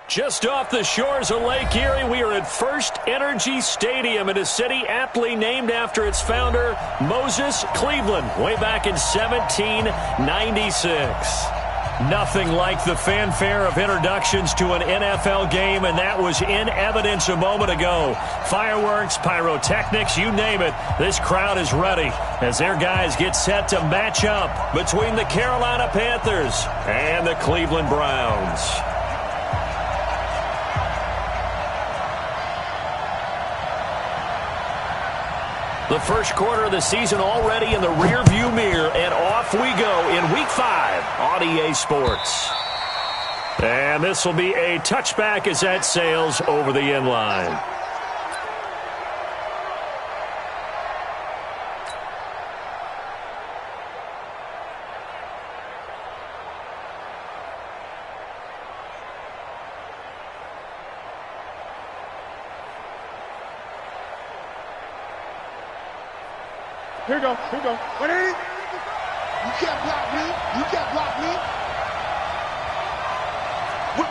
Just off the shores of Lake Erie, we are at First Energy Stadium in a city aptly named after its founder, Moses Cleveland, way back in 1796. Nothing like the fanfare of introductions to an NFL game, and that was in evidence a moment ago. Fireworks, pyrotechnics, you name it, this crowd is ready as their guys get set to match up between the Carolina Panthers and the Cleveland Browns. The first quarter of the season already in the rearview mirror, and off we go in Week 5 on EA Sports. And this will be a touchback as that sails over the end line. Here we go. What is it? You can't block me. Whip.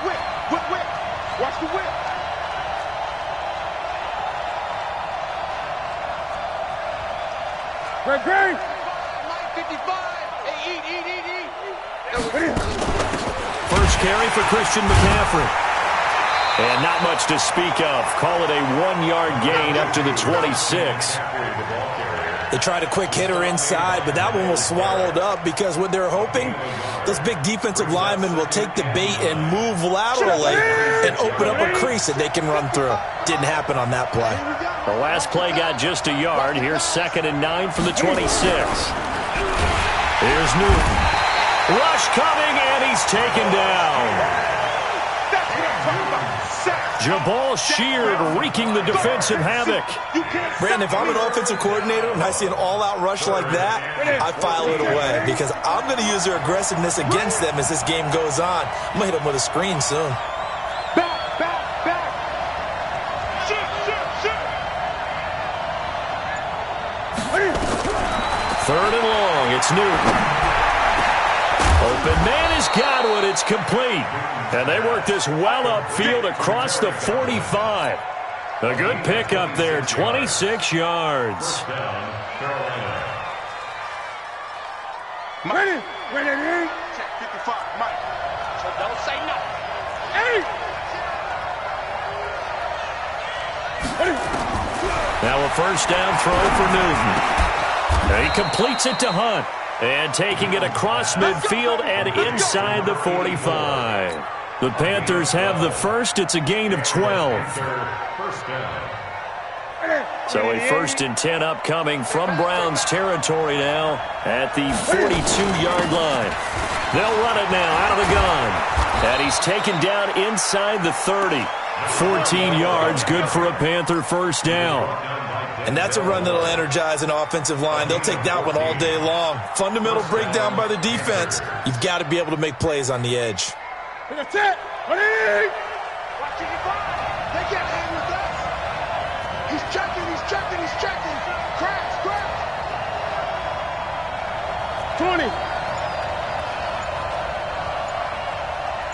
Watch the whip. Great. 55. Hey, eat. First carry for Christian McCaffrey. And not much to speak of. Call it a 1-yard gain up to the 26. They tried a quick hitter inside, but that one was swallowed up because what they're hoping, those big defensive linemen will take the bait and move laterally and open up a crease that they can run through. Didn't happen on that play. The last play got just a yard. Here's 2nd and 9 from the 26. Here's Newton. Rush coming, and he's taken down. Jabal Sheard wreaking the defensive havoc. Brandon, if I'm an offensive coordinator and I see an all-out rush like that, I file it away because I'm going to use their aggressiveness against them as this game goes on. I'm going to hit them with a screen soon. Back. Shoot. 3rd and long. It's Newton. Open man is Godwin. It's complete. And they work this well upfield across the 45. A good pickup there, 26 yards. Ready. Check 55, Mike. So don't say nothing. Hey! Now a first down throw for Newton. He completes it to Hunt. And taking it across midfield and inside the 45. The Panthers have the first. It's a gain of 12. So a 1st and 10 upcoming from Browns territory now at the 42-yard line. They'll run it now out of the gun. And he's taken down inside the 30. 14 yards, good for a Panther first down. And that's a run that'll energize an offensive line. They'll take that one all day long. Fundamental breakdown by the defense. You've got to be able to make plays on the edge. That's it. Ready? Watch it. They can't hang with us. He's checking. Crash. 20.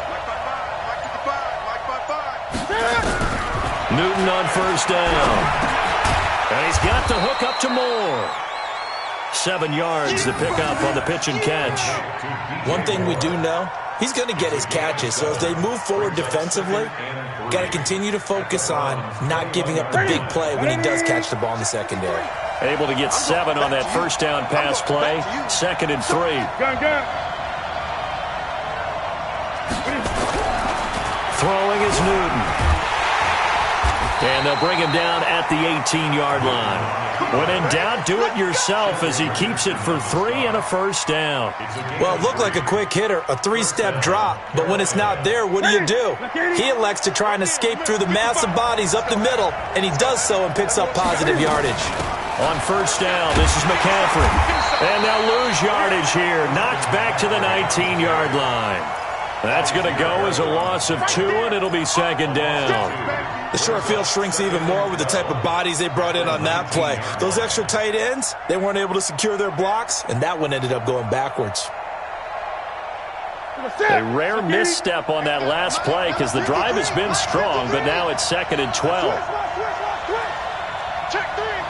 Mike 55. Newton on first down. And he's got the hook up to Moore. 7 yards to pick up on the pitch and catch. One thing we do know, he's going to get his catches. So as they move forward defensively, got to continue to focus on not giving up the big play when he does catch the ball in the secondary. Able to get 7 on that first down pass play. 2nd and 3. Gun. Throwing is Newton. And they'll bring him down at the 18-yard line. When in doubt, do it yourself as he keeps it for 3 and a first down. Well, it looked like a quick hitter, a 3-step drop. But when it's not there, what do? He elects to try and escape through the massive bodies up the middle, and he does so and picks up positive yardage. On first down, this is McCaffrey. And they'll lose yardage here. Knocked back to the 19-yard line. That's going to go as a loss of 2, and it'll be 2nd down. The short field shrinks even more with the type of bodies they brought in on that play. Those extra tight ends, they weren't able to secure their blocks, and that one ended up going backwards. A rare misstep on that last play because the drive has been strong, but now it's 2nd and 12. Check three. 8.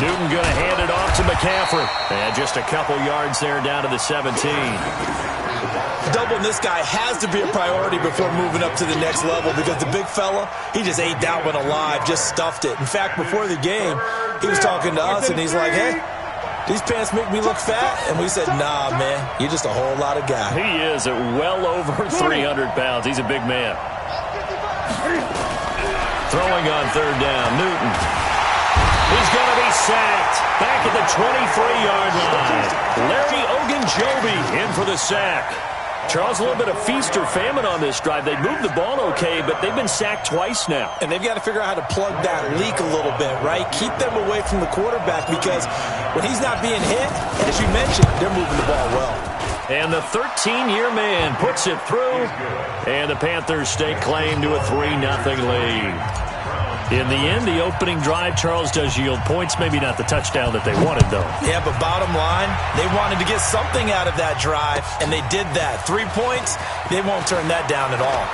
Newton going to hand it off to McCaffrey. And just a couple yards there down to the 17. Doubling this guy has to be a priority before moving up to the next level because the big fella, he just ate that one alive, just stuffed it. In fact, before the game, he was talking to us, and he's like, hey, these pants make me look fat. And we said, nah, man, you're just a whole lot of guy. He is at well over 300 pounds. He's a big man. Throwing on 3rd down, Newton. He's going to be sacked back at the 23-yard line. Larry Ogunjobi in for the sack. Charles, a little bit of feast or famine on this drive. They moved the ball okay, but they've been sacked twice now. And they've got to figure out how to plug that leak a little bit, right? Keep them away from the quarterback because when he's not being hit, as you mentioned, they're moving the ball well. And the 13-year man puts it through, and the Panthers stake claim to a 3-0 lead. In the end, the opening drive, Charles, does yield points. Maybe not the touchdown that they wanted, though. Yeah, but bottom line, they wanted to get something out of that drive, and they did that. 3 points, they won't turn that down at all.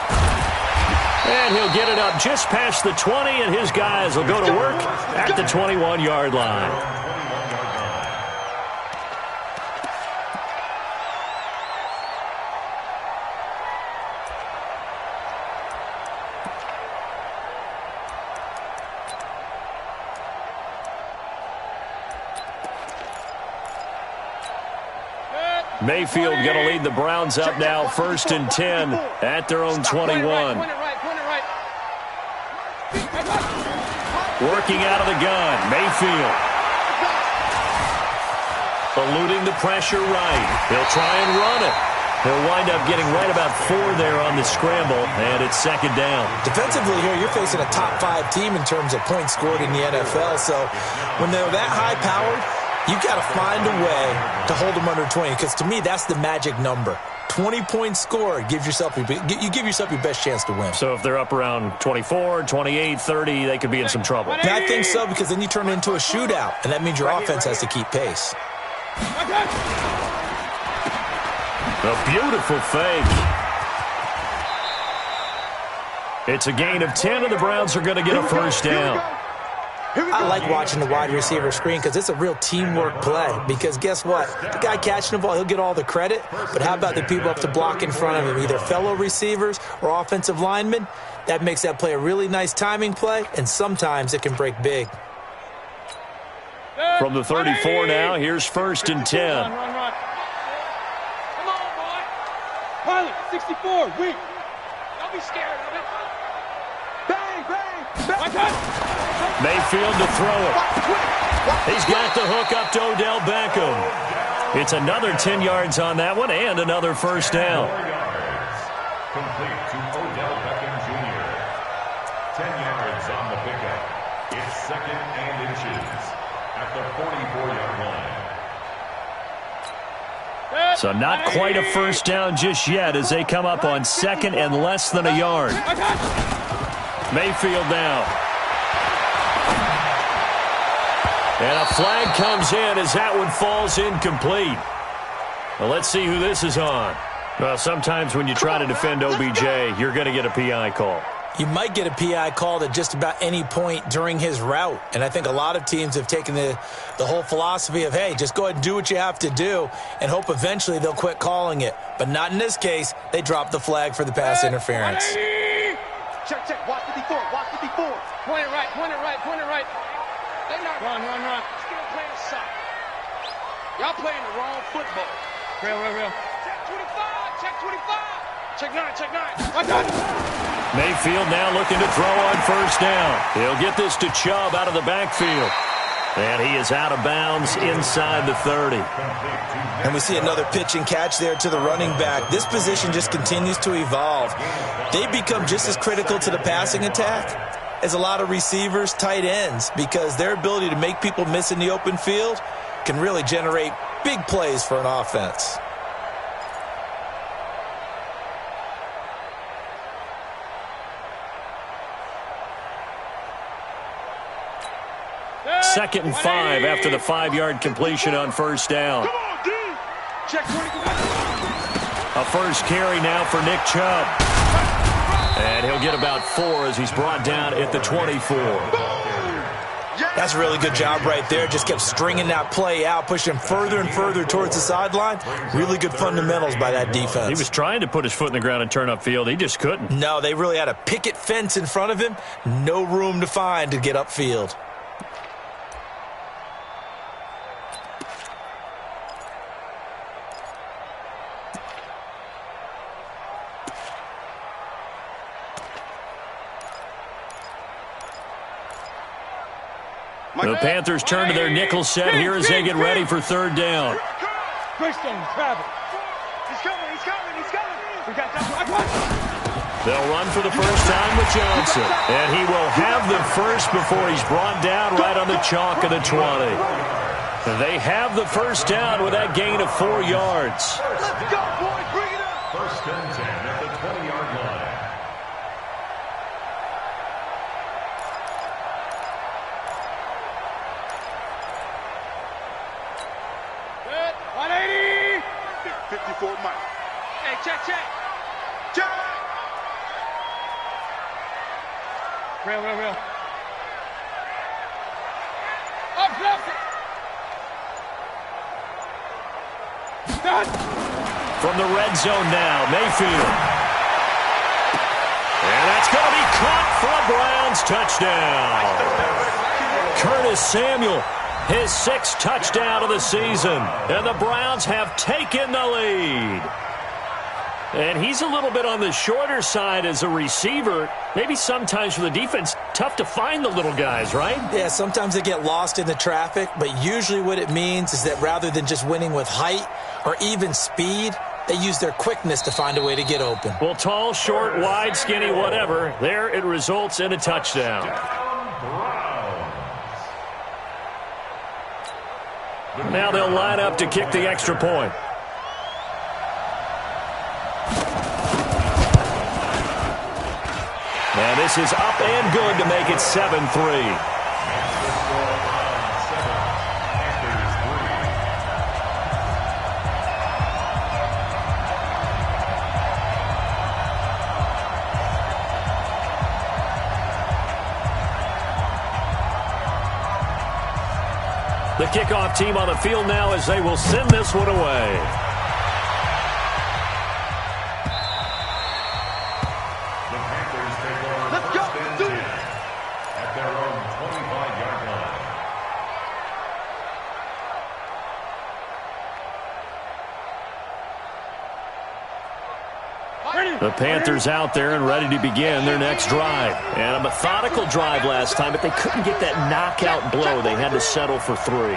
And he'll get it up just past the 20, and his guys will go to work at the 21-yard line. Mayfield going to lead the Browns up now, 1st and 10 at their own 21. Working out of the gun, Mayfield. Eluding the pressure right. He'll try and run it. He'll wind up getting right about 4 there on the scramble, and it's 2nd down. Defensively here, you're facing a top 5 team in terms of points scored in the NFL, so when they're that high-powered, you've got to find a way to hold them under 20, because to me, that's the magic number. 20 points scored, you give yourself your best chance to win. So if they're up around 24, 28, 30, they could be in some trouble. And I think so, because then you turn it into a shootout, and that means your offense has to keep pace. A beautiful fake. It's a gain of 10, and the Browns are going to get a 1st down. I like watching the wide receiver screen because it's a real teamwork play. Because guess what? The guy catching the ball, he'll get all the credit. But how about the people up to block in front of him, either fellow receivers or offensive linemen? That makes that play a really nice timing play, and sometimes it can break big. From the 34 now, here's 1st and 10. Run. Come on, boy. Pilot, 64, weak. Don't be scared of it. Bang. Mayfield to throw it. He's got the hook up to Odell Beckham. It's another 10 yards on that one and another 1st down. Complete to Odell Beckham Jr. 10 yards on the pickup. It's 2nd and inches at the 44-yard line. So not quite a 1st down just yet as they come up on 2nd and less than a yard. Mayfield now. And a flag comes in as that one falls incomplete. Well, let's see who this is on. Well, sometimes when you try to defend OBJ, you're going to get a PI call. You might get a PI called at just about any point during his route. And I think a lot of teams have taken the whole philosophy of, hey, just go ahead and do what you have to do and hope eventually they'll quit calling it. But not in this case. They dropped the flag for the pass interference. Check. Watch 54. Point it right. They not run. Still playing soft. Y'all playing the wrong football. Real. Check 25. Check 9. Mayfield now looking to throw on 1st down. He'll get this to Chubb out of the backfield. And he is out of bounds inside the 30. And we see another pitch and catch there to the running back. This position just continues to evolve. They become just as critical to the passing attack as a lot of receivers, tight ends, because their ability to make people miss in the open field can really generate big plays for an offense. 2nd and 5 after the 5-yard completion on first down. Come on, D. Check 20. A first carry now for Nick Chubb. And he'll get about 4 as he's brought down at the 24. That's a really good job right there. Just kept stringing that play out, pushing further and further towards the sideline. Really good fundamentals by that defense. He was trying to put his foot in the ground and turn upfield. He just couldn't. No, they really had a picket fence in front of him. No room to find to get upfield. The Panthers turn to their nickel set here as they get ready for 3rd down. Christian, travel. He's coming. We got that. They'll run for the first time with Johnson. And he will have the first before he's brought down right on the chalk of the 20. They have the first down with that gain of 4 yards. Let's go, boys. Bring it up. 1st and 10 at the 20-yard line. Good. 180. 54 Mike. Hey, check. Real. Up, left. Done. From the red zone now, Mayfield. And that's going to be caught for a Browns touchdown. Curtis Samuel, his 6th touchdown of the season. And the Browns have taken the lead. And he's a little bit on the shorter side as a receiver. Maybe sometimes for the defense, tough to find the little guys, right? Yeah, sometimes they get lost in the traffic, but usually what it means is that rather than just winning with height or even speed, they use their quickness to find a way to get open. Well, tall, short, wide, skinny, whatever, there it results in a touchdown. Now they'll line up to kick the extra point. And this is up and good to make it 7-3. The kickoff team on the field now as they will send this one away. The Panthers take over. Let's go. Do it. At their own 25-yard line. The Panthers out there and ready to begin their next drive. And a methodical drive last time, but they couldn't get that knockout blow. They had to settle for 3.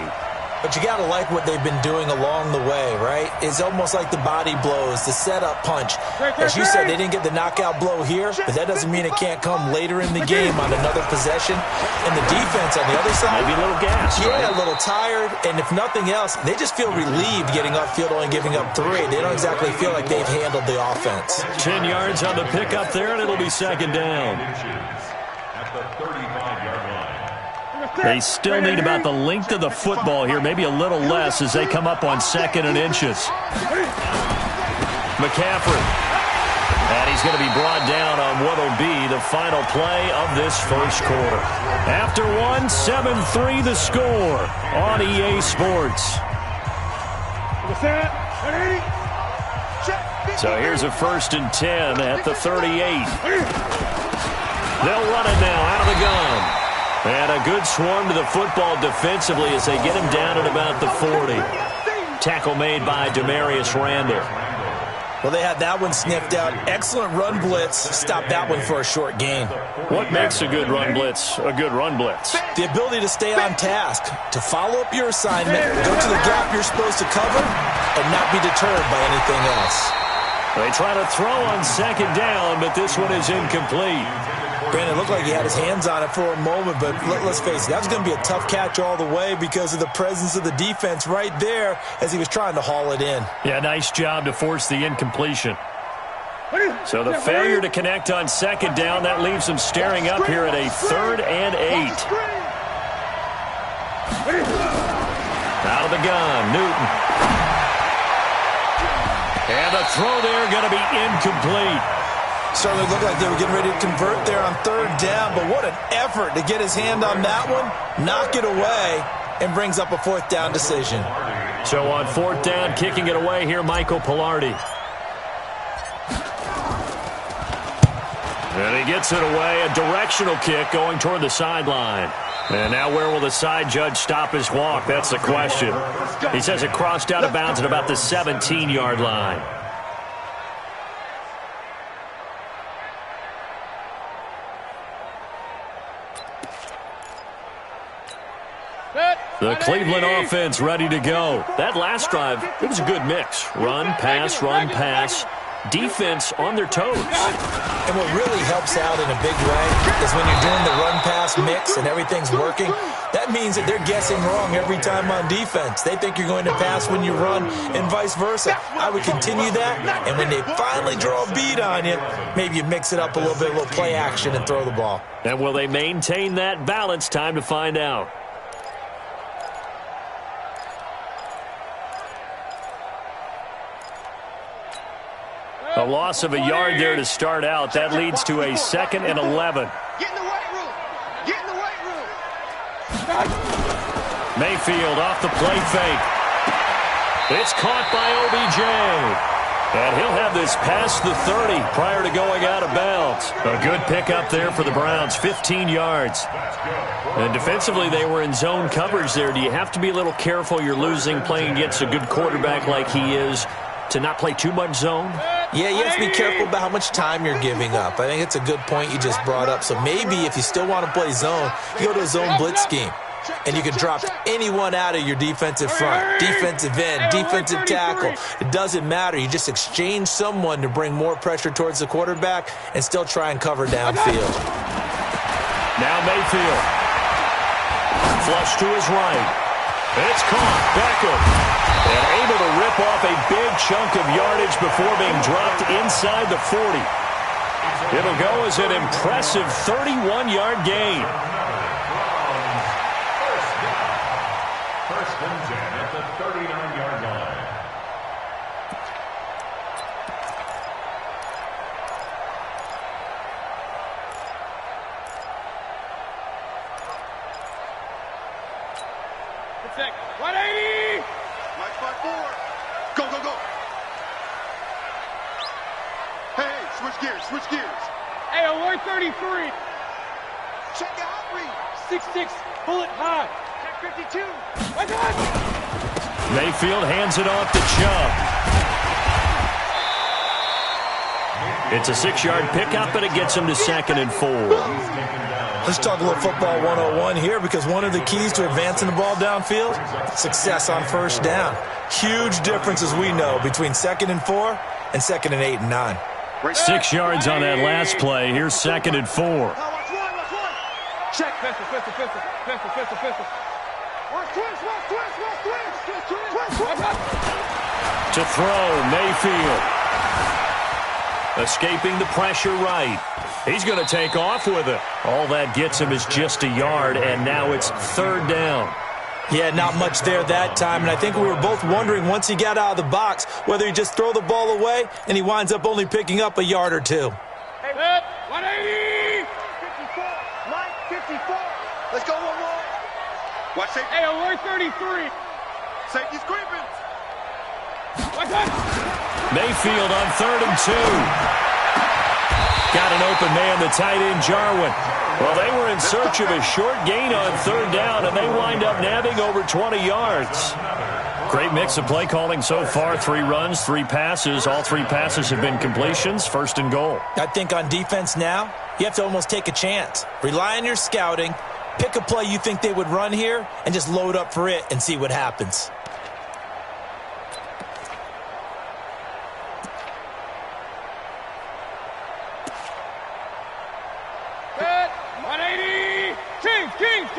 But you got to like what they've been doing along the way, right? It's almost like the body blows, the setup punch. As you said, they didn't get the knockout blow here, but that doesn't mean it can't come later in the game on another possession. And the defense on the other side, maybe a little gas, yeah, right? A little tired. And if nothing else, they just feel relieved getting upfield, only giving up 3. They don't exactly feel like they've handled the offense. 10 yards on the pickup there, and it'll be 2nd down. At the 35-yard line. They still need about the length of the football here, maybe a little less as they come up on 2nd and inches. McCaffrey. And he's going to be brought down on what will be the final play of this first quarter. After 1, 7-3 the score on EA Sports. So here's a 1st and 10 at the 38. They'll run it now out of the gun. And a good swarm to the football defensively as they get him down at about the 40. Tackle made by Demarius Randall. Well, they had that one sniffed out. Excellent run blitz. Stopped that one for a short gain. What makes a good run blitz a good run blitz? The ability to stay on task, to follow up your assignment, go to the gap you're supposed to cover, and not be deterred by anything else. They try to throw on 2nd down, but this one is incomplete. Brandon, it looked like he had his hands on it for a moment, but let's face it, that was going to be a tough catch all the way because of the presence of the defense right there as he was trying to haul it in. Yeah, nice job to force the incompletion. So the failure to connect on 2nd down, that leaves them staring up here at a 3rd and 8. Out of the gun, Newton. And the throw there going to be incomplete. Certainly looked like they were getting ready to convert there on third down, but what an effort to get his hand on that one, knock it away, and brings up a fourth down decision. So on fourth down, kicking it away here, Michael Pilardi. And he gets it away, a directional kick going toward the sideline. And now where will the side judge stop his walk? That's the question. He says it crossed out of bounds at about the 17-yard line. The Cleveland offense ready to go. That last drive, it was a good mix. Run, pass. Defense on their toes. And what really helps out in a big way is when you're doing the run-pass mix and everything's working, that means that they're guessing wrong every time on defense. They think you're going to pass when you run and vice versa. I would continue that, and when they finally draw a beat on you, maybe you mix it up a little bit, a little play action and throw the ball. And will they maintain that balance? Time to find out. A loss of a yard there to start out. That leads to a 2nd and 11. Get in the weight room. Get in the weight room. Mayfield off the play fake. It's caught by OBJ. And he'll have this past the 30 prior to going out of bounds. A good pickup there for the Browns, 15 yards. And defensively, they were in zone coverage there. Do you have to be a little careful? You're losing playing against a good quarterback like he is to not play too much zone? Yeah, you have to be careful about how much time you're giving up. I think it's a good point you just brought up. So maybe if you still want to play zone, you go to a zone blitz scheme. And you can drop anyone out of your defensive front, defensive end, defensive tackle. It doesn't matter. You just exchange someone to bring more pressure towards the quarterback and still try and cover downfield. Now Mayfield. Flush to his right. It's caught. Beckham. And able to rip off a big chunk of yardage before being dropped inside the 40. It'll go as an impressive 31-yard gain. First and 10 at the 39-yard line. Protect. 180. MOFS54. Go, go, go. Hey, switch gears. Hey, alert 33. Check out read. 6-6, bullet high. Check 52. Watch out. Mayfield hands it off to Chubb. It's a 6-yard pickup, and it gets him to 2nd and 4. Let's talk a little football 101 here, because one of the keys to advancing the ball downfield, success on first down. Huge difference, as we know, between 2nd and 4 and 2nd and 8 and 9. 6 yards on that last play. Here's 2nd and 4. Watch one. Check. Pistol. Twist. To throw, Mayfield. Escaping the pressure right. He's going to take off with it. All that gets him is just a yard, and now it's 3rd down. Yeah, not much there that time, and I think we were both wondering once he got out of the box whether he just throw the ball away, and he winds up only picking up a yard or two. Hey, 180. 54. Mike, 54. Let's go one more. Watch safety. Hey, alert 33. Safety's creeping. Watch out. Mayfield on 3rd and 2. Got an open man, the tight end, Jarwin. Well, they were in search of a short gain on 3rd down, and they wind up nabbing over 20 yards. Great mix of play calling so far. 3 runs, 3 passes. All 3 passes have been completions. 1st and goal. I think on defense now, you have to almost take a chance. Rely on your scouting. Pick a play you think they would run here, and just load up for it and see what happens. Kings.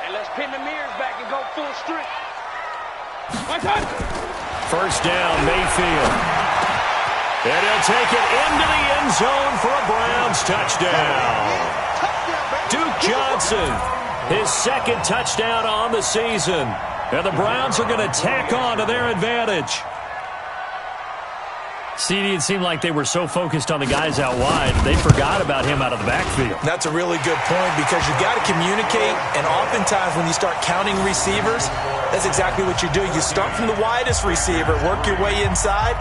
And let's pin the mirrors back and go full strength. Watch out. 1st down, Mayfield. And he'll take it into the end zone for a Browns touchdown. Duke Johnson. His second touchdown on the season. And the Browns are going to tack on to their advantage. CD, it seemed like they were so focused on the guys out wide, they forgot about him out of the backfield. That's a really good point because you got to communicate, and oftentimes when you start counting receivers, that's exactly what you're doing. You start from the widest receiver, work your way inside.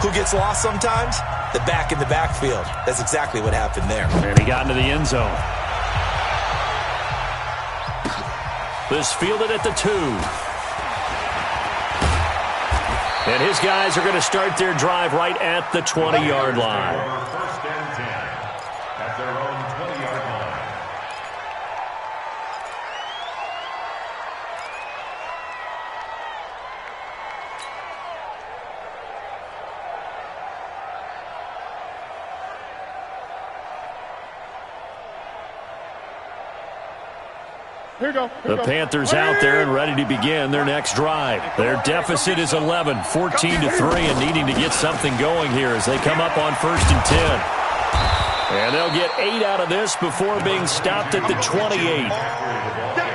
Who gets lost sometimes? The back in the backfield. That's exactly what happened there. And he got into the end zone. This fielded at the 2. And his guys are going to start their drive right at the 20-yard line. First and 10 at their own 20-yard line. The Panthers out there and ready to begin their next drive. Their deficit is 11, 14-3, and needing to get something going here as they come up on 1st and 10. And they'll get 8 out of this before being stopped at the 28.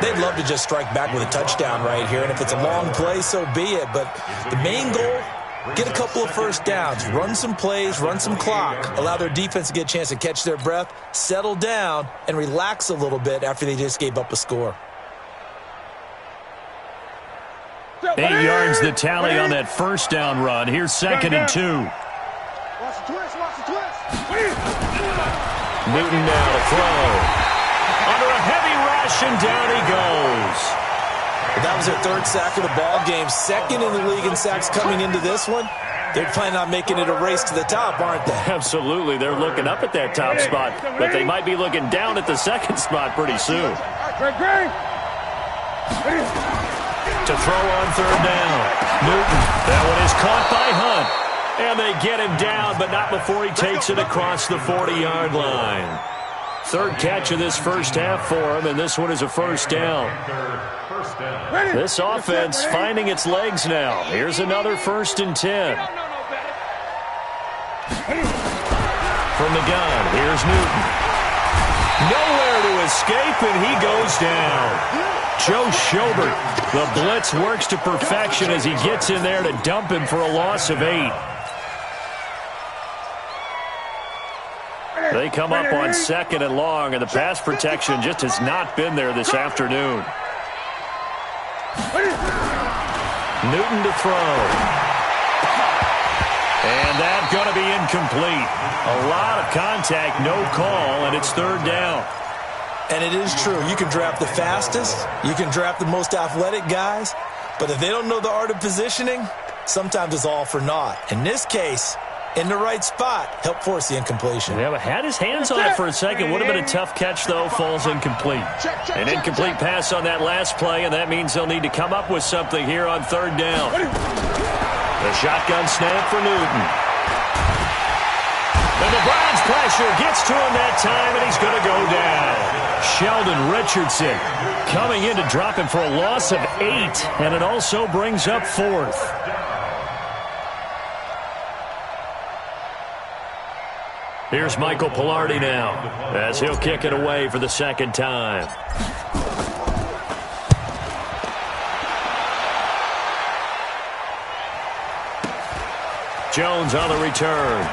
They'd love to just strike back with a touchdown right here, and if it's a long play, so be it. But the main goal, get a couple of first downs, run some plays, run some clock, allow their defense to get a chance to catch their breath, settle down, and relax a little bit after they just gave up a score. 8 yards the tally on that first down run. Here's 2nd and 2. Watch the twist, watch the twist. Newton now to throw. Under a heavy rush, and down he goes. That was their 3rd sack of the ball game, 2nd in the league in sacks coming into this one. They're planning on making it a race to the top, aren't they? Absolutely. They're looking up at that top spot, but they might be looking down at the 2nd spot pretty soon. To throw on 3rd down. Newton. That one is caught by Hunt. And they get him down, but not before he takes it across the 40-yard line. 3rd catch of this first half for him, and this one is a first down. This offense finding its legs now. Here's another 1st and 10. From the gun, here's Newton. Nowhere to escape, and he goes down. Joe Schobert, the blitz works to perfection as he gets in there to dump him for a loss of 8. They come up on 2nd and long, and the pass protection just has not been there this afternoon. Newton to throw. And that's going to be incomplete. A lot of contact, no call, and it's 3rd down. And it is true. You can draft the fastest. You can draft the most athletic guys. But if they don't know the art of positioning, sometimes it's all for naught. In this case, in the right spot, help force the incompletion. Yeah, but had his hands on it for a second. Would have been a tough catch, though. Falls incomplete. An incomplete pass on that last play, and that means they'll need to come up with something here on 3rd down. The shotgun snap for Newton. And the Browns pressure gets to him that time, and he's going to go down. Sheldon Richardson coming in to drop him for a loss of 8, and it also brings up 4th. Here's Michael Pilardi now as he'll kick it away for the 2nd time. Jones on the return.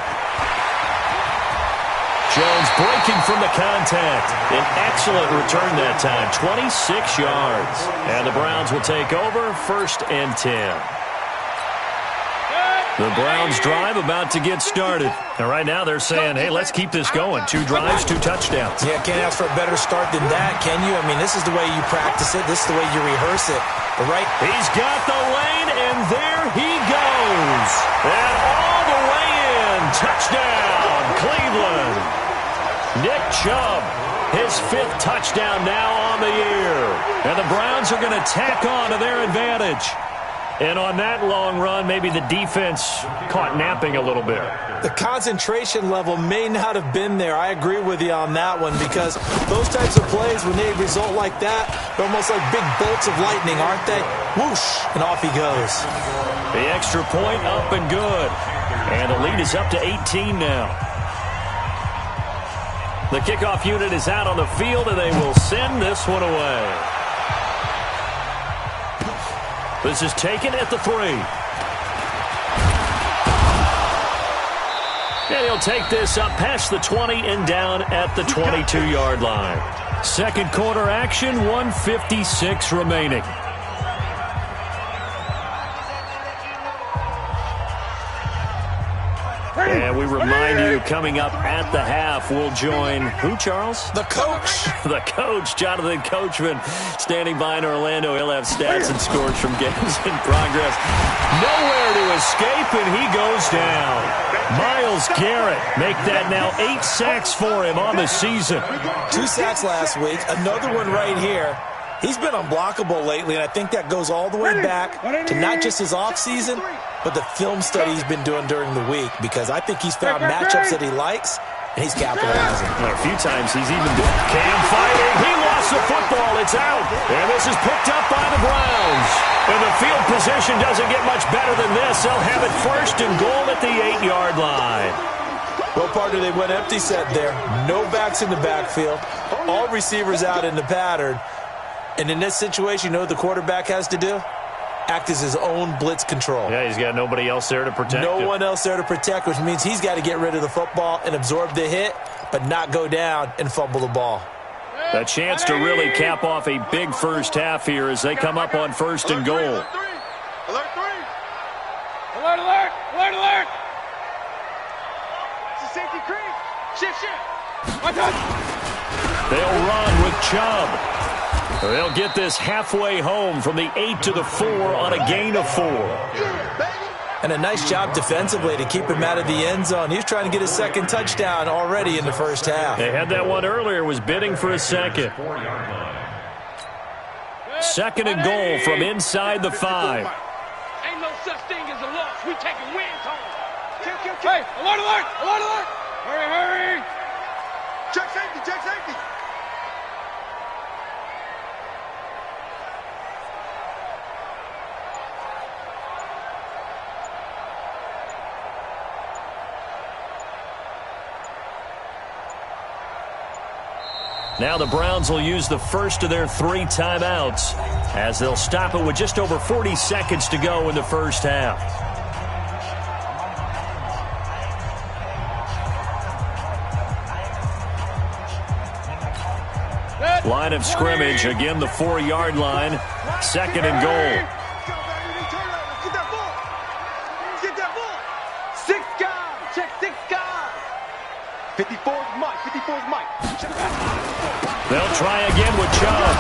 Jones breaking from the contact. An excellent return that time, 26 yards. And the Browns will take over 1st and 10. The Browns drive about to get started. And right now they're saying, hey, let's keep this going. 2 drives, 2 touchdowns. Yeah, can't ask for a better start than that, can you? I mean, this is the way you practice it. This is the way you rehearse it. But right, he's got the lane, and there he goes. And all the way in. Touchdown, Cleveland. Nick Chubb, his 5th touchdown now on the year. And the Browns are going to tack on to their advantage. And on that long run, maybe the defense caught napping a little bit. The concentration level may not have been there. I agree with you on that one because those types of plays, when they result like that, they're almost like big bolts of lightning, aren't they? Whoosh, and off he goes. The extra point up and good. And the lead is up to 18 now. The kickoff unit is out on the field, and they will send this one away. This is taken at the 3. And he'll take this up past the 20 and down at the 22-yard line. Second quarter action, 1:56 remaining. And we remind you, coming up at the half, we'll join who, Charles? The coach. The coach, Jonathan Coachman, standing by in Orlando. He'll have stats and scores from games in progress. Nowhere to escape, and he goes down. Myles Garrett make that now 8 sacks for him on the season. 2 sacks last week, another one right here. He's been unblockable lately, and I think that goes all the way back to not just his offseason, but the film study he's been doing during the week, because I think he's found matchups that he likes, and he's capitalizing. A few times he's even doing Cam fighting. He lost the football. It's out. And this is picked up by the Browns. And the field position doesn't get much better than this. They'll have it first and goal at the 8-yard line. Well, partner, they went empty set there. No backs in the backfield. All receivers out in the pattern. And in this situation, you know what the quarterback has to do? Act as his own blitz control. Yeah, he's got nobody else there to protect him. No one else there to protect, which means he's got to get rid of the football and absorb the hit, but not go down and fumble the ball. A chance to really cap off a big first half here as they come up on first and goal. Alert 3. Alert, alert, alert, alert. It's a safety creep. Shift. My touch. They'll run with Chubb. They'll get this halfway home from the 8 to the 4 on a gain of 4. And a nice job defensively to keep him out of the end zone. He was trying to get his second touchdown already in the first half. They had that one earlier, was bidding for a second. Second and goal from inside the 5. Ain't no such thing as a loss. We taking wins home. Kill. Hey, alert, alert, alert, alert. Hurry, hurry. Check safety. Now the Browns will use the first of their 3 timeouts as they'll stop it with just over 40 seconds to go in the first half. Line of scrimmage, again the 4-yard line, second and goal. Get that ball. 6 guys. Check 6 guys. 54 is Mike. 54 is Mike. They'll try again with Chubb.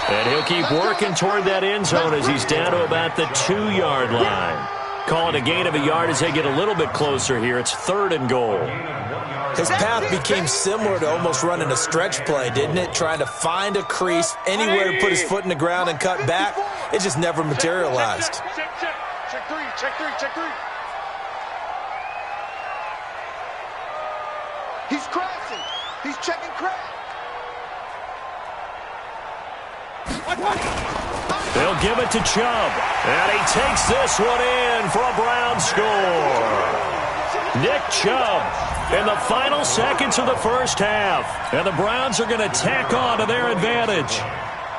And he'll keep working toward that end zone as he's down to about the 2-yard line. Call it a gain of a yard as they get a little bit closer here. It's third and goal. His path became similar to almost running a stretch play, didn't it? Trying to find a crease, anywhere to put his foot in the ground and cut back. It just never materialized. Check 3. He's crashing. He's checking crash. They'll give it to Chubb. And he takes this one in for a Brown score. Nick Chubb in the final seconds of the first half. And the Browns are going to tack on to their advantage.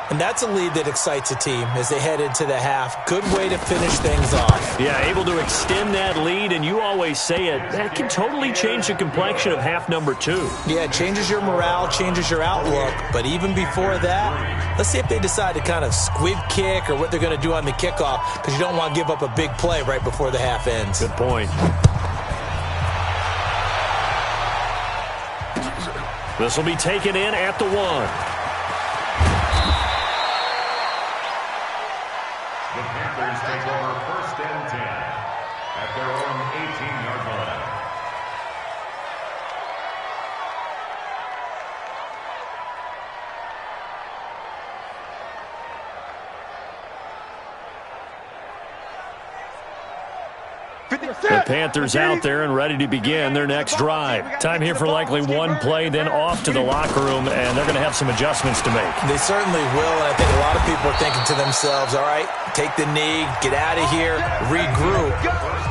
And that's a lead that excites a team as they head into the half. Good way to finish things off. Yeah, able to extend that lead, and you always say it, that can totally change the complexion of half number 2. Yeah, it changes your morale, changes your outlook. But even before that, let's see if they decide to kind of squib kick or what they're going to do on the kickoff, because you don't want to give up a big play right before the half ends. Good point. This will be taken in at the 1. The Panthers take over first and 10 at their own 18-yard line. The Panthers out there and ready to begin their next drive. Time here for likely one play, then off to the locker room, and they're going to have some adjustments to make. They certainly will, and I think a lot of people are thinking to themselves, all right, take the knee, get out of here, regroup.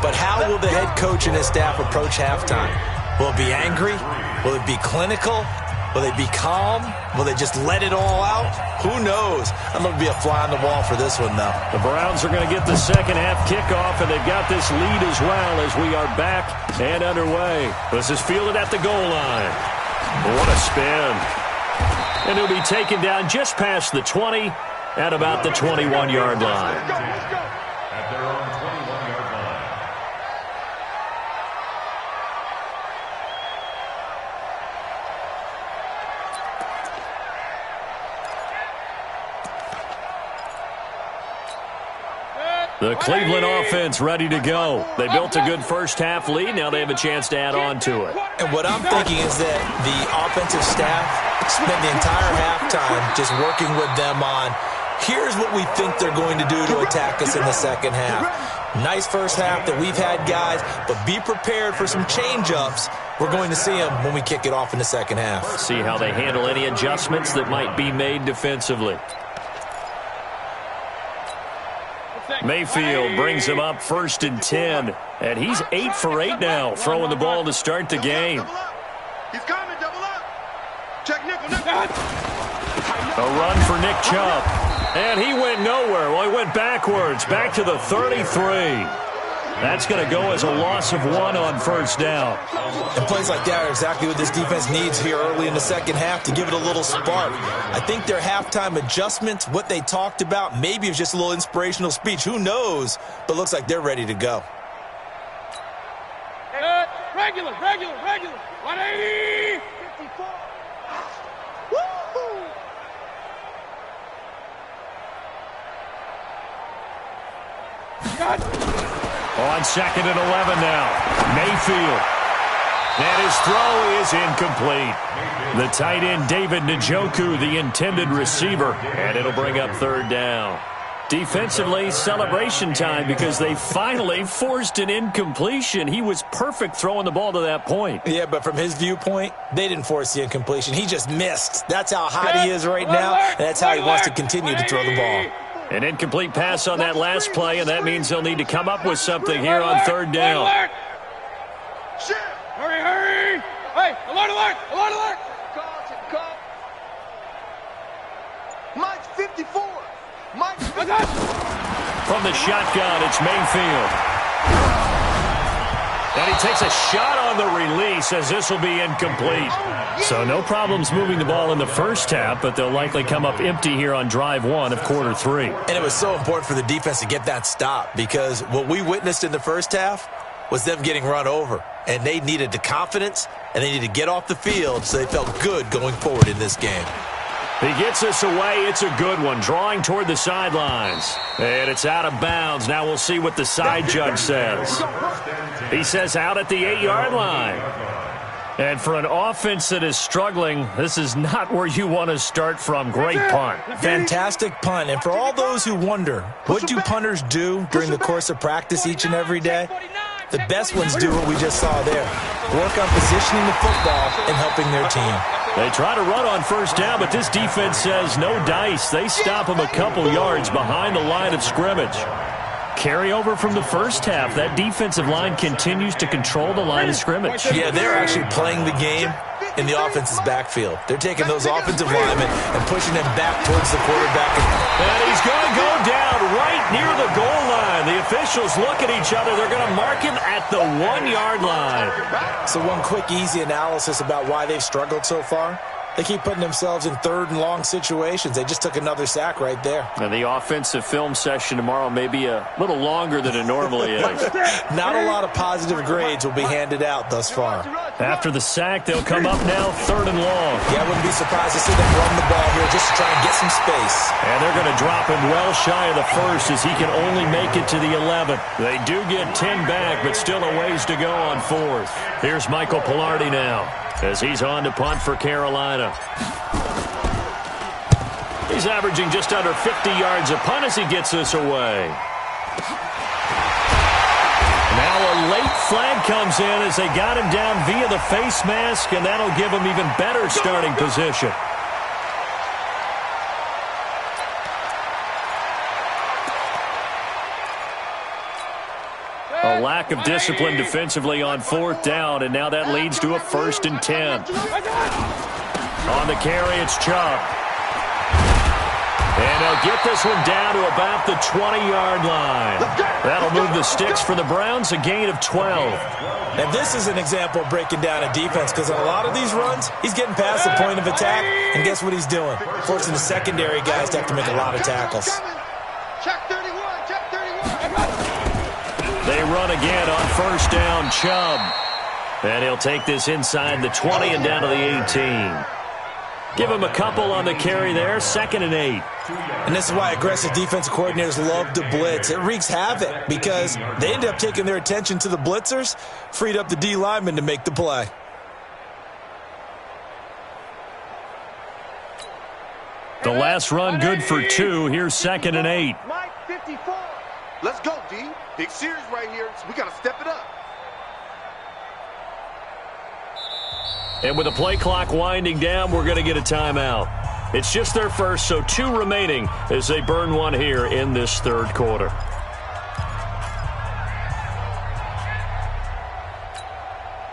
But how will the head coach and his staff approach halftime? Will it be angry? Will it be clinical? Will they be calm? Will they just let it all out? Who knows? I'm going to be a fly on the wall for this one, though. The Browns are going to get the second half kickoff, and they've got this lead as well as we are back and underway. This is fielded at the goal line. What a spin. And he'll be taken down just past the 20 at about the 21-yard line. At their own 21-yard line. The Cleveland offense ready to go. They built a good first-half lead. Now they have a chance to add on to it. And what I'm thinking is that the offensive staff spent the entire halftime just working with them on, here's what we think they're going to do to attack us in the second half. Nice first half that we've had, guys, but be prepared for some change-ups. We're going to see them when we kick it off in the second half. See how they handle any adjustments that might be made defensively. Mayfield brings him up 1st and 10, and he's 8 for 8 now, throwing the ball to start the game. He's coming, double up. Check nickel, nickel. A run for Nick Chubb, and he went nowhere. Well, he went backwards, back to the 33. That's going to go as a loss of 1 on first down. And plays like that are exactly what this defense needs here early in the second half to give it a little spark. I think their halftime adjustments, what they talked about, maybe it was just a little inspirational speech. Who knows? But looks like they're ready to go. Regular. 180. 54. On 2nd and 11 now, Mayfield. And his throw is incomplete. The tight end, David Njoku, the intended receiver, and it'll bring up 3rd down. Defensively, celebration time because they finally forced an incompletion. He was perfect throwing the ball to that point. Yeah, but from his viewpoint, they didn't force the incompletion. He just missed. That's how hot he is right now, and that's how he wants to continue to throw the ball. An incomplete pass on that last play, and that means they'll need to come up with something here on 3rd down. Hurry. Hey, alert. Call. Mike's 54. Mike's 54. From the shotgun, it's Mayfield. And he takes a shot on the release as this will be incomplete. So no problems moving the ball in the first half, but they'll likely come up empty here on drive 1 of quarter 3. And it was so important for the defense to get that stop because what we witnessed in the first half was them getting run over. And they needed the confidence, and they needed to get off the field so they felt good going forward in this game. He gets us away. It's a good one, drawing toward the sidelines. And it's out of bounds. Now we'll see what the side judge says. He says out at the 8-yard line. And for an offense that is struggling, this is not where you want to start from. Great punt. Fantastic punt. And for all those who wonder, what do punters do during the course of practice each and every day? The best ones do what we just saw there. Work on positioning the football and helping their team. They try to run on first down, but this defense says no dice. They stop them a couple yards behind the line of scrimmage. Carryover from the first half. That defensive line continues to control the line of scrimmage. Yeah, they're actually playing the game in the offense's backfield. They're taking those offensive linemen and pushing them back towards the quarterback. And he's going to go down right near the goal line. The officials look at each other. They're going to mark him at the 1-yard line. So one quick, easy analysis about why they've struggled so far. They keep putting themselves in 3rd and long situations. They just took another sack right there. And the offensive film session tomorrow may be a little longer than it normally is. Not a lot of positive grades will be handed out thus far. After the sack, they'll come up now 3rd and long. Yeah, I wouldn't be surprised to see them run the ball here just to try and get some space. And they're going to drop him well shy of the 1st as he can only make it to the 11th. They do get 10 back, but still a ways to go on 4th. Here's Michael Pilardi now as he's on to punt for Carolina. He's averaging just under 50 yards a punt as he gets this away. Now a late flag comes in as they got him down via the face mask, and that'll give him even better starting position. A A lack of discipline defensively on 4th down, and now that leads to a 1st and 10. On the carry, it's Chubb. And he'll get this one down to about the 20-yard line. That'll move the sticks for the Browns, a gain of 12. And this is an example of breaking down a defense, because on a lot of these runs, he's getting past the point of attack, and guess what he's doing? Forcing the secondary guys to have to make a lot of tackles. Check 31, check 31. They run again on 1st down, Chubb. And he'll take this inside the 20 and down to the 18. Give him a couple on the carry there, 2nd and 8. And this is why aggressive defensive coordinators love to blitz. It wreaks havoc because they end up taking their attention to the blitzers, freed up the D lineman to make the play. The last run good for 2. Here's 2nd and 8. Mike 54. Let's go, D. Big series right here, so we got to step it up. And with the play clock winding down, we're going to get a timeout. It's just their first, so 2 remaining as they burn one here in this 3rd quarter.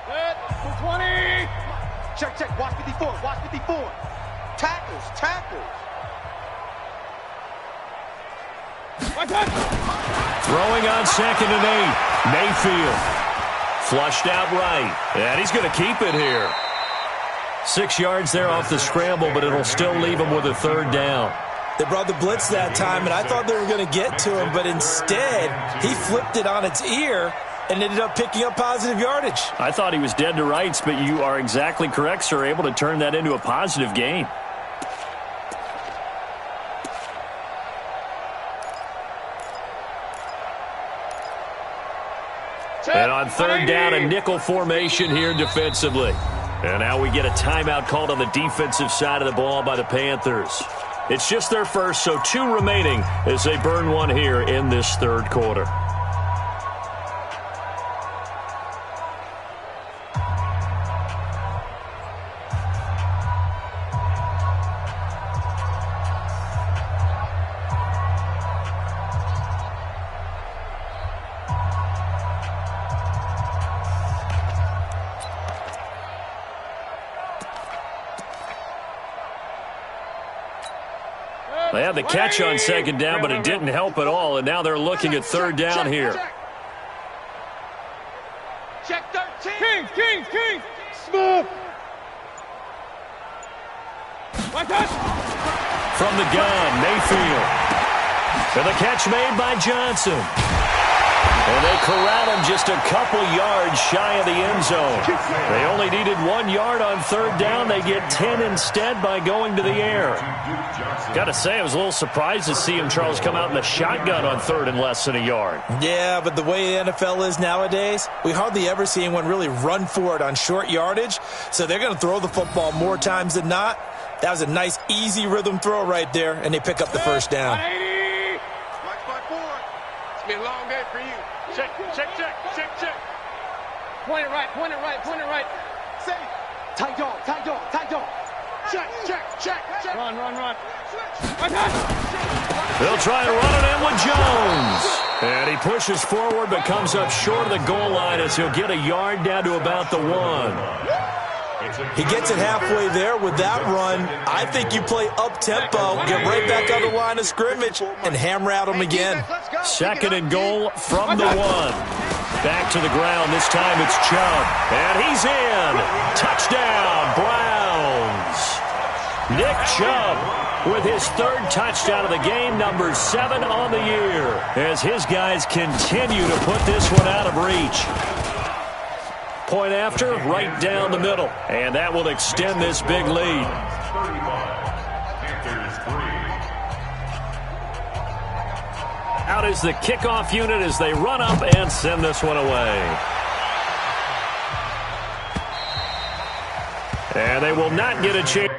Set, 220. Check, check, watch 54, watch 54. Tackles, tackles. Throwing on 2nd and 8. Mayfield. Flushed out right. And he's going to keep it here. 6 yards there off the scramble, but it'll still leave him with a 3rd down. They brought the blitz that time, and I thought they were going to get to him, but instead, he flipped it on its ear and ended up picking up positive yardage. I thought he was dead to rights, but you are exactly correct, sir, able to turn that into a positive gain. And on 3rd down, a nickel formation here defensively. And now we get a timeout called on the defensive side of the ball by the Panthers. It's just their first, so 2 remaining as they burn one here in this 3rd quarter. They had the catch on 2nd down, but it didn't help at all, and now they're looking at 3rd down here. Check 13. King. Smooth. From the gun, Mayfield. And the catch made by Johnson. And they corral him just a couple yards shy of the end zone. They only needed 1 yard on 3rd down. They get 10 instead by going to the air. Got to say, I was a little surprised to see him, Charles, come out in the shotgun on 3rd and less than a yard. Yeah, but the way the NFL is nowadays, we hardly ever see anyone really run for it on short yardage, so they're going to throw the football more times than not. That was a nice, easy rhythm throw right there, and they pick up the 1st down. It's been a long day for you. Check. Point it right. Say, tight dog. Check. Run. They'll try and run it in with Jones. And he pushes forward but comes up short of the goal line as he'll get a yard down to about the 1. He gets it halfway there with that run. I think you play up-tempo, get right back on the line of scrimmage, and hammer out him again. 2nd and goal from the 1. Back to the ground. This time it's Chubb. And he's in. Touchdown, Browns. Nick Chubb with his 3rd touchdown of the game, number 7 on the year, as his guys continue to put this one out of reach. Point after, right down the middle. And that will extend this big lead. Out is the kickoff unit as they run up and send this one away. And they will not get a chance.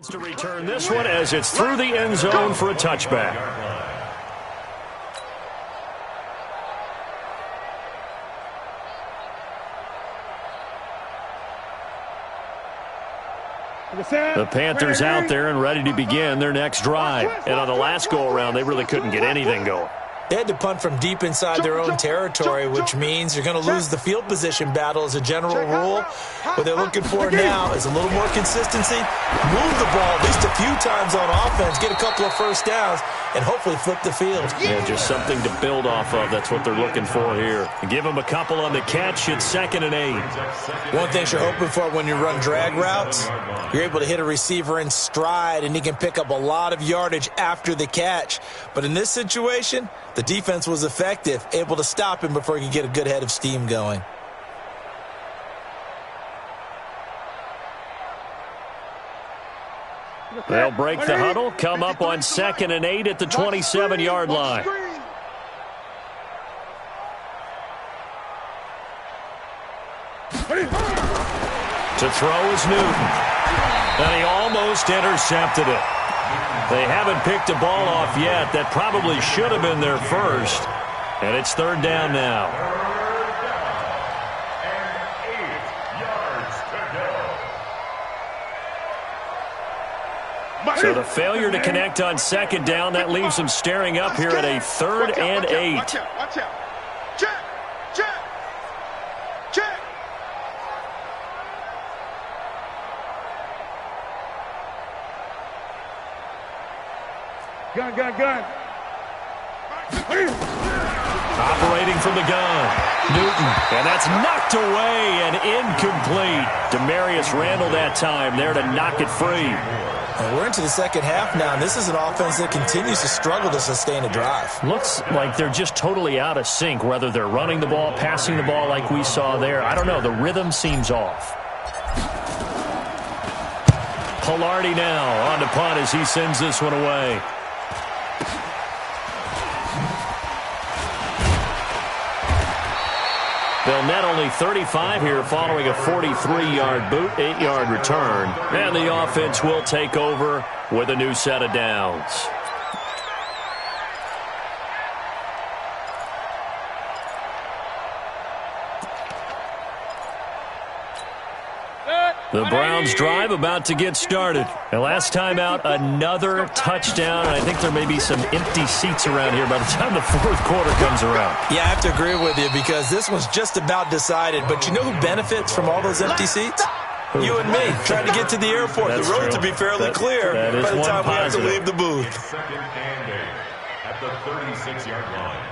To return this one as it's through the end zone for a touchback. The Panthers out there and ready to begin their next drive. And on the last go-around, they really couldn't get anything going. They had to punt from deep inside their own territory, which means you're going to lose the field position battle as a general rule. What they're looking for now is a little more consistency, move the ball at least a few times on offense, get a couple of first downs, and hopefully flip the field. Yeah, just something to build off of. That's what they're looking for here. Give them a couple on the catch. It's 2nd and 8. One thing you're hoping for when you run drag routes, you're able to hit a receiver in stride, and he can pick up a lot of yardage after the catch. But in this situation, the defense was effective, able to stop him before he could get a good head of steam going. They'll break the huddle, come up on 2nd and 8 at the 27-yard line. To throw is Newton. And he almost intercepted it. They haven't picked a ball off yet. That probably should have been their first. And it's 3rd down now. So the failure to connect on 2nd down, that leaves them staring up here at a 3rd and 8. Watch out. Check. Gun. Operating from the gun, Newton, and that's knocked away and incomplete. Demarius Randall that time there to knock it free. And we're into the second half now, and this is an offense that continues to struggle to sustain a drive. Looks like they're just totally out of sync, whether they're running the ball, passing the ball like we saw there. I don't know. The rhythm seems off. Pilardi now on the punt as he sends this one away. They'll net only 35 here following a 43-yard boot, 8-yard return. And the offense will take over with a new set of downs. The Browns drive about to get started. And last time out, another touchdown. And I think there may be some empty seats around here by the time the 4th quarter comes around. Yeah, I have to agree with you because this one's just about decided. But you know who benefits from all those empty seats? You and me, trying to get to the airport. That's the road true. to be fairly clear by the time we have to leave the booth. 2nd and 8 at the 36-yard line.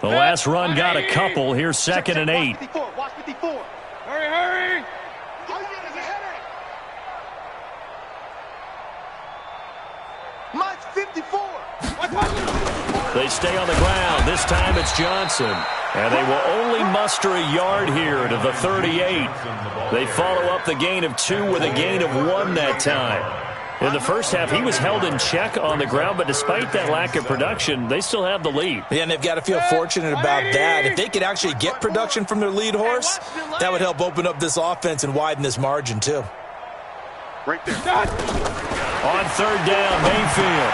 The last run got a couple. Here's 2nd and 8. Watch 54. Hurry. Mike's 54. They stay on the ground. This time it's Johnson. And they will only muster a yard here to the 38. They follow up the gain of 2 with a gain of 1 that time. In the first half, he was held in check on the ground, but despite that lack of production, they still have the lead. Yeah, and they've got to feel fortunate about that. If they could actually get production from their lead horse, that would help open up this offense and widen this margin, too. Right there. On 3rd down, Mayfield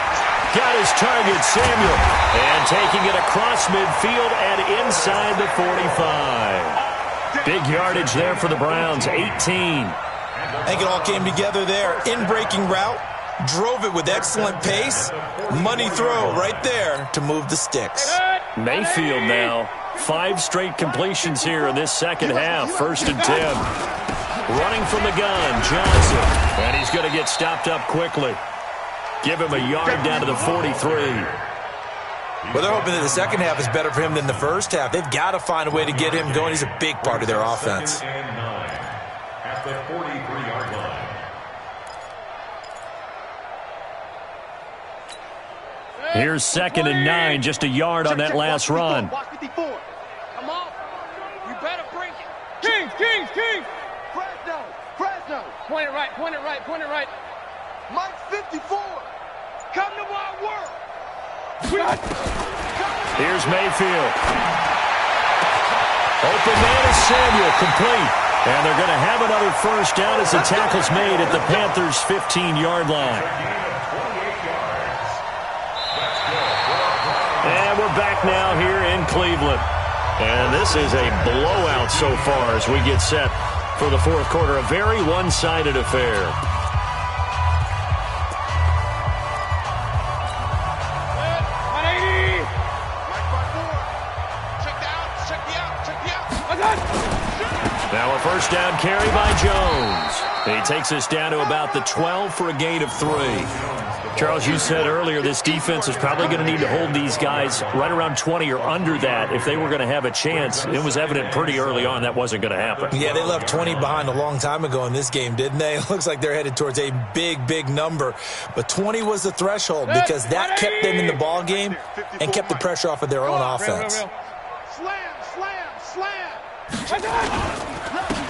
got his target, Samuel, and taking it across midfield and inside the 45. Big yardage there for the Browns, 18. I think it all came together there. In-breaking route, drove it with excellent pace. Money throw right there to move the sticks. Mayfield now, 5 straight completions here in this second half. 1st and 10. Running from the gun, Johnson. And he's going to get stopped up quickly. Give him a yard down to the 43. Well, they're hoping that the second half is better for him than the first half. They've got to find a way to get him going. He's a big part of their offense. 2nd and 9 at the 43-yard line. Here's 2nd and 9, just a yard on that last run. Watch 54. Come on. You better bring it. King. Fresno. Point it right. Mike's 54. Come to my world. Here's Mayfield. Open man is Samuel, complete. And they're going to have another first down as the tackle's made at the Panthers' 15-yard line. And we're back now here in Cleveland. And this is a blowout so far as we get set for the fourth quarter. A very one-sided affair. Now a first down carry by Jones. He takes us down to about the 12 for a gain of 3. Charles, you said earlier this defense is probably going to need to hold these guys right around 20 or under that if they were going to have a chance. It was evident pretty early on that wasn't going to happen. Yeah, they left 20 behind a long time ago in this game, didn't they? It looks like they're headed towards a big, big number. But 20 was the threshold because that kept them in the ball game and kept the pressure off of their own offense.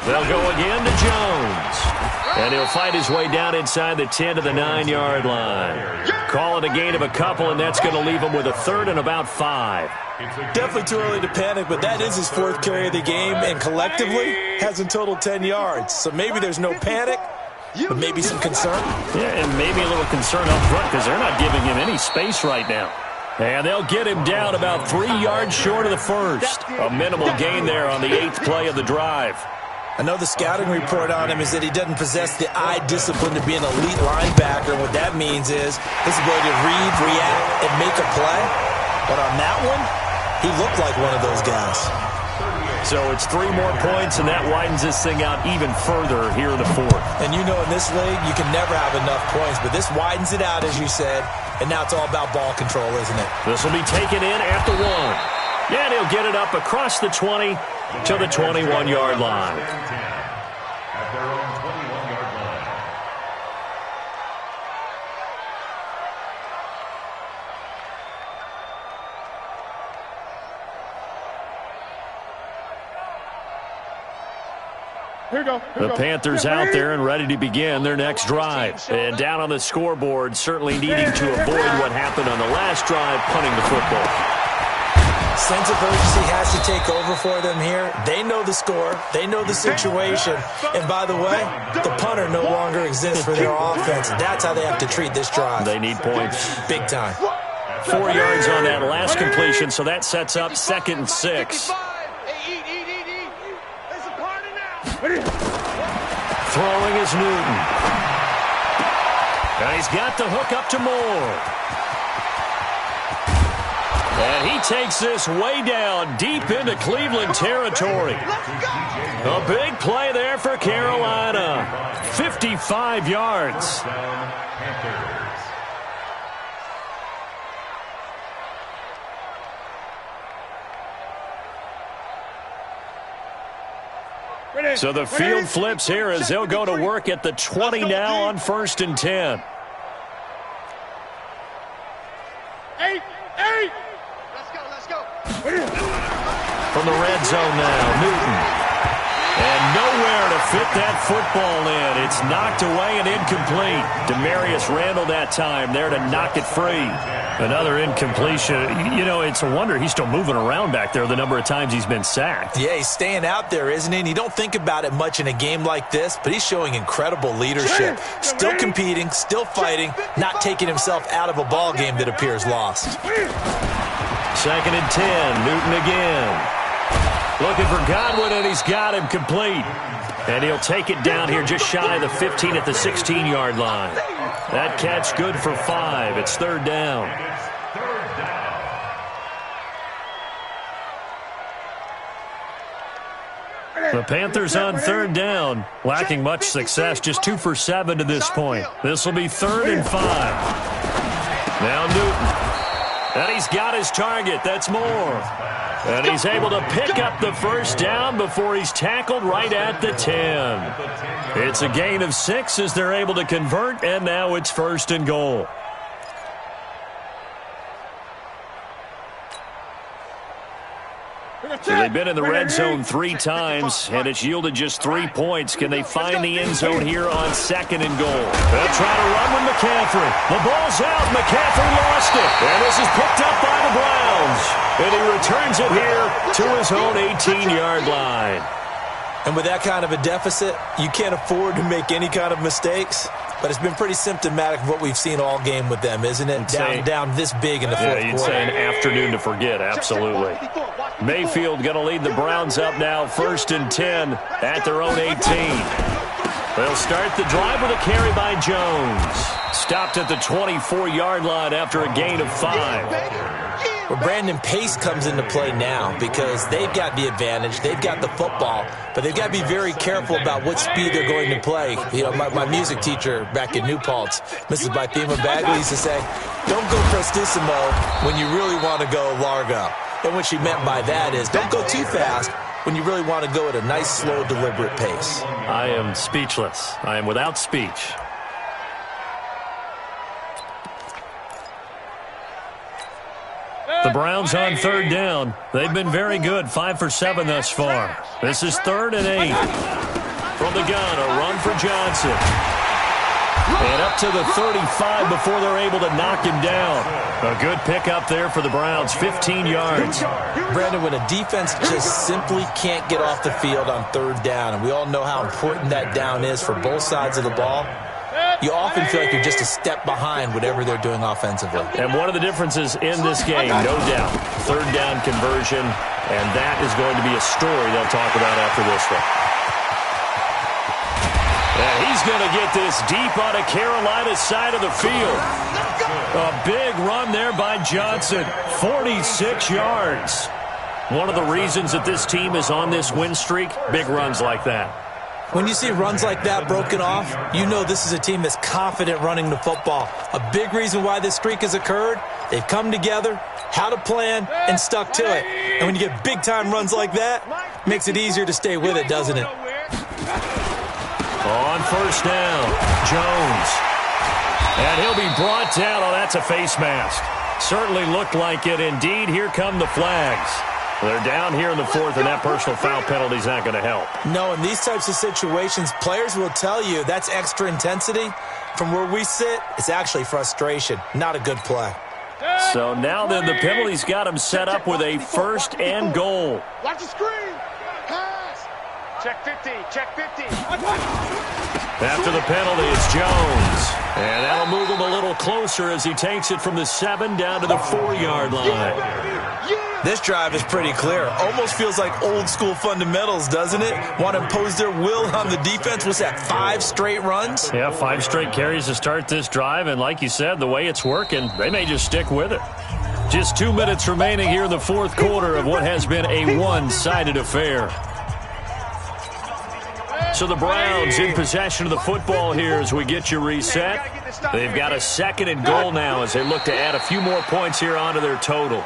They'll go again to Jones. And he'll fight his way down inside the 10 to the 9-yard line. Call it a gain of a couple, and that's going to leave him with a third and about 5. Definitely too early to panic, but that is his 4th carry of the game, and collectively has in total 10 yards. So maybe there's no panic, but maybe some concern. Yeah, and maybe a little concern up front because they're not giving him any space right now. And they'll get him down about 3 yards short of the first. A minimal gain there on the 8th play of the drive. I know the scouting report on him is that he doesn't possess the eye discipline to be an elite linebacker. What that means is his ability to read, react, and make a play. But on that one, he looked like one of those guys. So it's 3 more points, and that widens this thing out even further here in the 4th. And you know in this league, you can never have enough points. But this widens it out, as you said. And now it's all about ball control, isn't it? This will be taken in at the 1. Yeah, he'll get it up across the 20 to the 21-yard line. At their own 21-yard line. The Panthers out there and ready to begin their next drive. And down on the scoreboard, certainly needing to avoid what happened on the last drive, punting the football. Sense of urgency has to take over for them here. They know the score. They know the situation. And by the way, the punter no longer exists for their offense. That's how they have to treat this drive. They need points. Big time. 4 yards on that last completion, so that sets up 2nd and 6. Throwing is Newton. And he's got the hook up to Moore. And he takes this way down deep into Cleveland territory. A big play there for Carolina. 55 yards. So the field flips here as they'll go to work at the 20 now on 1st and 10. 8. Let's go. From the red zone now, Newton. And nowhere to fit that football in. It's knocked away and incomplete. Demarius Randall that time there to knock it free. Another incompletion. You know, it's a wonder he's still moving around back there the number of times he's been sacked. Yeah, he's staying out there, isn't he? And you don't think about it much in a game like this, but he's showing incredible leadership. Still competing, still fighting, not taking himself out of a ball game that appears lost. 2nd and 10, Newton again. Looking for Godwin, and he's got him complete. And he'll take it down here just shy of the 15 at the 16-yard line. That catch good for 5. It's 3rd down. The Panthers on 3rd down, lacking much success, just 2 for 7 to this point. This will be 3rd and 5. Now Newton. And he's got his target. That's Moore. And he's able to pick up the first down before he's tackled right at the 10. It's a gain of 6 as they're able to convert, and now it's 1st and goal. So they've been in the red zone 3 times, and it's yielded just 3 points. Can they find the end zone here on 2nd and goal? They'll try to run with McCaffrey. The ball's out. McCaffrey lost it. And this is picked up by the Browns. And he returns it here to his own 18-yard line. And with that kind of a deficit, you can't afford to make any kind of mistakes. But it's been pretty symptomatic of what we've seen all game with them, isn't it? Down this big in the fourth quarter. You'd say an afternoon to forget, absolutely. Mayfield going to lead the Browns up now, 1st and 10 at their own 18. They'll start the drive with a carry by Jones. Stopped at the 24-yard line after a gain of 5. Well, Brandon, pace comes into play now because they've got the advantage. They've got the football, but they've got to be very careful about what speed they're going to play. You know, my music teacher back in New Paltz, Mrs. Bythema Bagley, used to say, don't go prestissimo when you really want to go largo. And what she meant by that is don't go too fast when you really want to go at a nice, slow, deliberate pace. I am speechless. I am without speech. The Browns on 3rd down. They've been very good, 5 for 7 thus far. This is 3rd and 8. From the gun, a run for Johnson. And up to the 35 before they're able to knock him down. A good pickup there for the Browns, 15 yards. Brandon, when a defense just simply can't get off the field on 3rd down, and we all know how important that down is for both sides of the ball, you often feel like you're just a step behind whatever they're doing offensively. And one of the differences in this game, no doubt, 3rd down conversion, and that is going to be a story they'll talk about after this one. And he's going to get this deep on a Carolina side of the field. A big run there by Johnson, 46 yards. One of the reasons that this team is on this win streak, big runs like that. When you see runs like that broken off, you know this is a team that's confident running the football. A big reason why this streak has occurred, they've come together, had a plan, and stuck to it. And when you get big-time runs like that, it makes it easier to stay with it, doesn't it? On 1st down, Jones. And he'll be brought down. Oh, that's a face mask. Certainly looked like it. Indeed, here come the flags. They're down here in the 4th, and that personal foul penalty is not going to help. No, in these types of situations, players will tell you that's extra intensity. From where we sit, it's actually frustration, not a good play. So now then, the penalty's got him set up with a 1st and goal. Watch the screen. Pass. Check 50. Check 50. After the penalty, it's Jones. And that'll move him a little closer as he takes it from the 7 down to the 4-yard line. This drive is pretty clear. Almost feels like old school fundamentals, doesn't it? Want to impose their will on the defense. What's that, 5 straight runs? Yeah, 5 straight carries to start this drive. And like you said, the way it's working, they may just stick with it. Just 2 minutes remaining here in the 4th quarter of what has been a one-sided affair. So the Browns in possession of the football here as we get you reset. They've got a 2nd and goal now as they look to add a few more points here onto their total.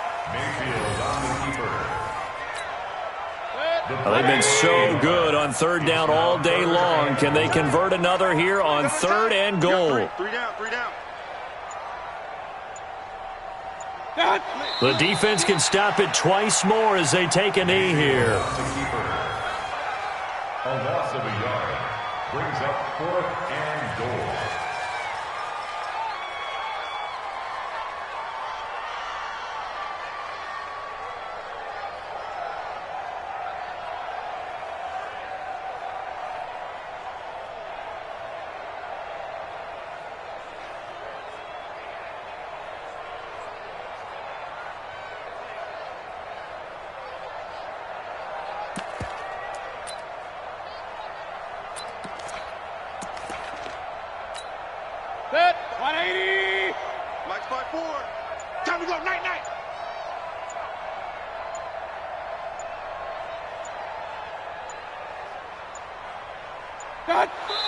They've been so good on 3rd down all day long. Can they convert another here on 3rd and goal? 3 down, 3 down. The defense can stop it twice more as they take a knee here. A loss of a yard brings up 4th and goal. Set. 180. Mike's by 4. Time to go. Night, night.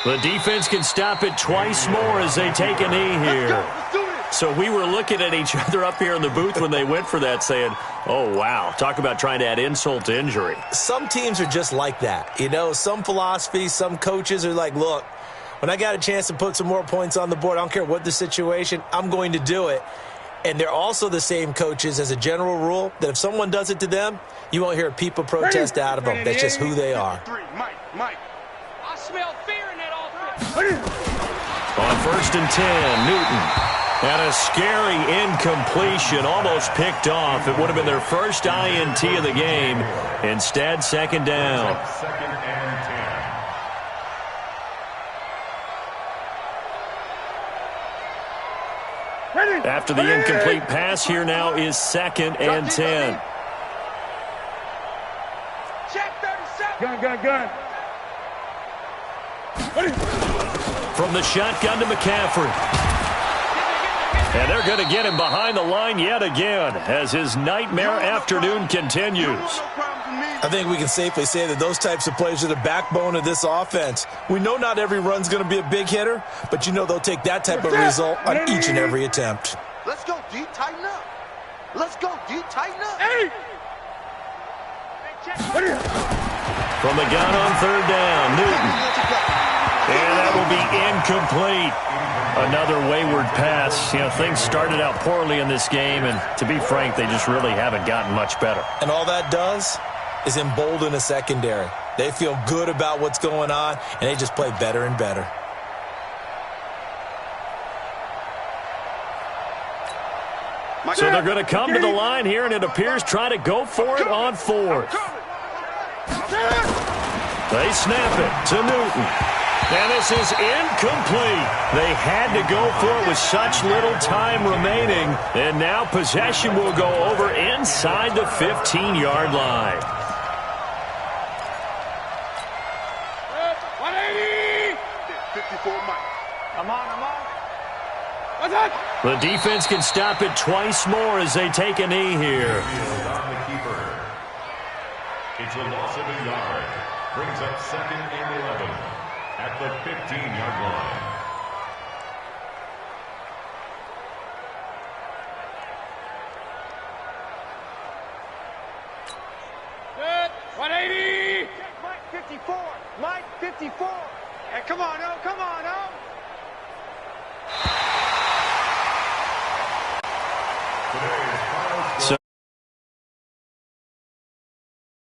The defense can stop it twice more as they take a knee here. Let's do this. So we were looking at each other up here in the booth when they went for that saying, oh, wow, talk about trying to add insult to injury. Some teams are just like that. You know, some philosophies, some coaches are like, look, when I got a chance to put some more points on the board, I don't care what the situation, I'm going to do it. And they're also the same coaches as a general rule that if someone does it to them, you won't hear a peep of protest out of them. That's just who they are. 3. Mike. I smell fear in that offense. On 1st and 10, Newton. And a scary incompletion, almost picked off. It would have been their first INT of the game. Instead, second down. Second and 10. After the incomplete pass, here now is second and 10. Check 37. Gun. From the shotgun to McCaffrey. And they're going to get him behind the line yet again as his nightmare afternoon continues. I think we can safely say that those types of plays are the backbone of this offense. We know not every run's going to be a big hitter, but you know they'll take that type of result on each and every attempt. Let's go, D. Tighten up. Let's go, D. Tighten up. From the gun on third down, Newton. And that will be incomplete. Another wayward pass. You know, things started out poorly in this game, and to be frank, they just really haven't gotten much better. And all that does is embolden a secondary. They feel good about what's going on, and they just play better and better. So they're going to come to the line here, and it appears try to go for it on fourth. They snap it to Newton. And this is incomplete. They had to go for it with such little time remaining. And now possession will go over inside the 15-yard line. 180. 54 Mike. I'm on. What's that? The defense can stop it twice more as they take a knee here. On the keeper. It's a loss of a yard. Brings up second and 11 at the 15-yard line. Good. 180. Mike 54. Mike 54. Hey, come on, oh.